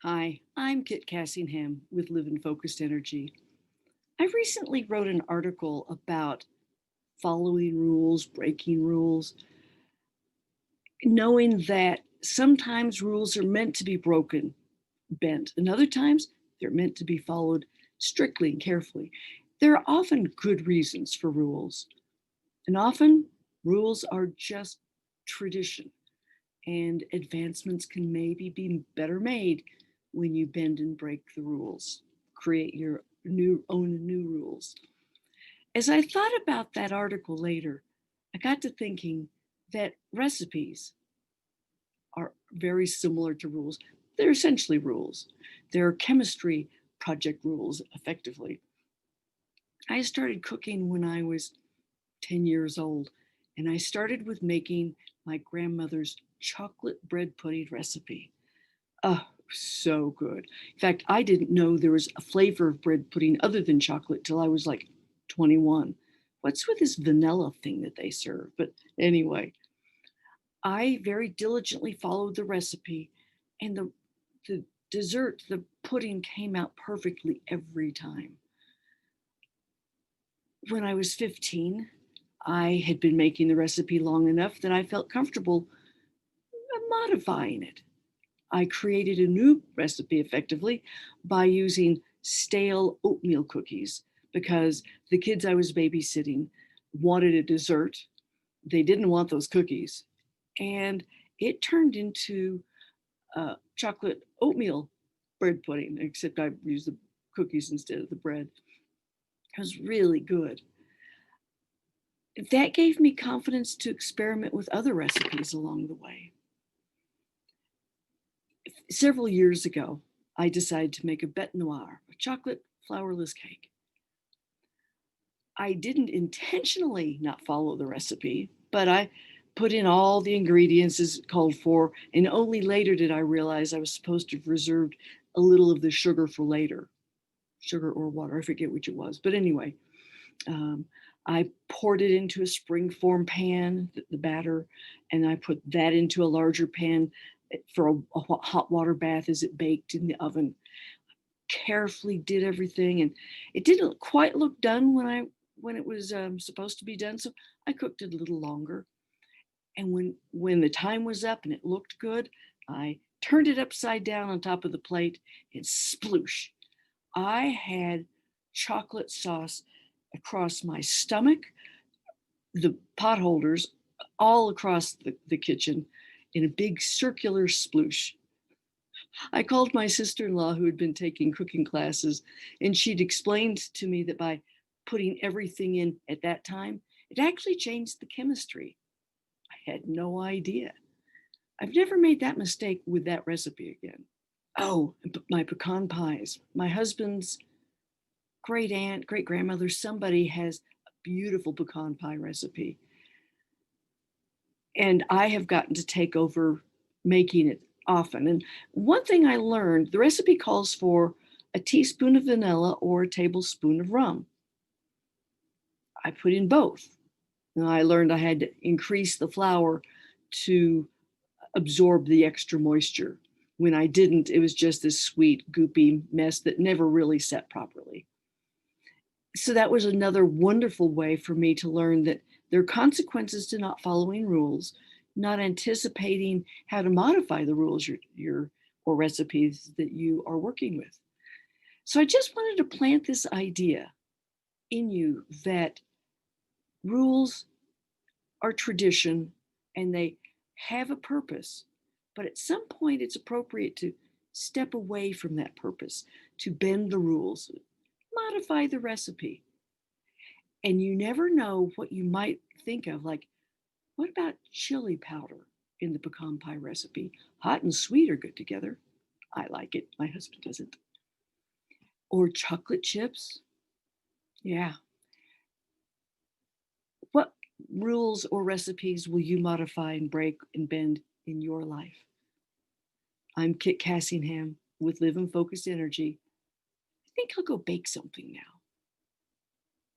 Hi, I'm Kit Cassingham with Live in Focused Energy. I recently wrote an article about following rules, breaking rules, knowing that sometimes rules are meant to be broken, bent, and other times they're meant to be followed strictly and carefully. There are often good reasons for rules, and often rules are just tradition, and advancements can maybe be better made when you bend and break the rules, create your own new rules. As I thought about that article later, I got to thinking that recipes are very similar to rules. They're essentially rules. They're chemistry project rules, effectively. I started cooking when I was 10 years old, and I started with making my grandmother's chocolate bread pudding recipe. Oh, so good. In fact, I didn't know there was a flavor of bread pudding other than chocolate till I was like 21. What's with this vanilla thing that they serve? But anyway, I very diligently followed the recipe, and the dessert, the pudding came out perfectly every time. When I was 15, I had been making the recipe long enough that I felt comfortable modifying it. I created a new recipe effectively by using stale oatmeal cookies because the kids I was babysitting wanted a dessert. They didn't want those cookies. And it turned into chocolate oatmeal bread pudding, except I used the cookies instead of the bread. It was really good. That gave me confidence to experiment with other recipes along the way. Several years ago, I decided to make a bête noire, a chocolate flourless cake. I didn't intentionally not follow the recipe, but I put in all the ingredients as called for, and only later did I realize I was supposed to have reserved a little of the sugar for later. Sugar or water, I forget which it was. But anyway, um, I poured it into a springform pan, the batter, and I put that into a larger pan for a hot water bath as it baked in the oven. Carefully did everything, and it didn't quite look done when it was supposed to be done, so I cooked it a little longer. And when the time was up and it looked good, I turned it upside down on top of the plate, and sploosh, I had chocolate sauce across my stomach, the pot holders, all across the kitchen in a big circular sploosh. I called my sister in law, who had been taking cooking classes, and she'd explained to me that by putting everything in at that time, it actually changed the chemistry. I had no idea. I've never made that mistake with that recipe again. Oh, my pecan pies. My husband's great aunt, great grandmother, somebody has a beautiful pecan pie recipe. And I have gotten to take over making it often. And one thing I learned, the recipe calls for a teaspoon of vanilla or a tablespoon of rum. I put in both. And I learned I had to increase the flour to absorb the extra moisture. When I didn't, it was just this sweet, goopy mess that never really set properly. So that was another wonderful way for me to learn that there are consequences to not following rules, not anticipating how to modify the rules or recipes that you are working with. So I just wanted to plant this idea in you that rules are tradition and they have a purpose, but at some point it's appropriate to step away from that purpose, to bend the rules, modify the recipe. And you never know what you might think of. Like, what about chili powder in the pecan pie recipe? Hot and sweet are good together. I like it. My husband doesn't. Or chocolate chips. Yeah. What rules or recipes will you modify and break and bend in your life? I'm Kit Cassingham with Live in Focused Energy. I think I'll go bake something now.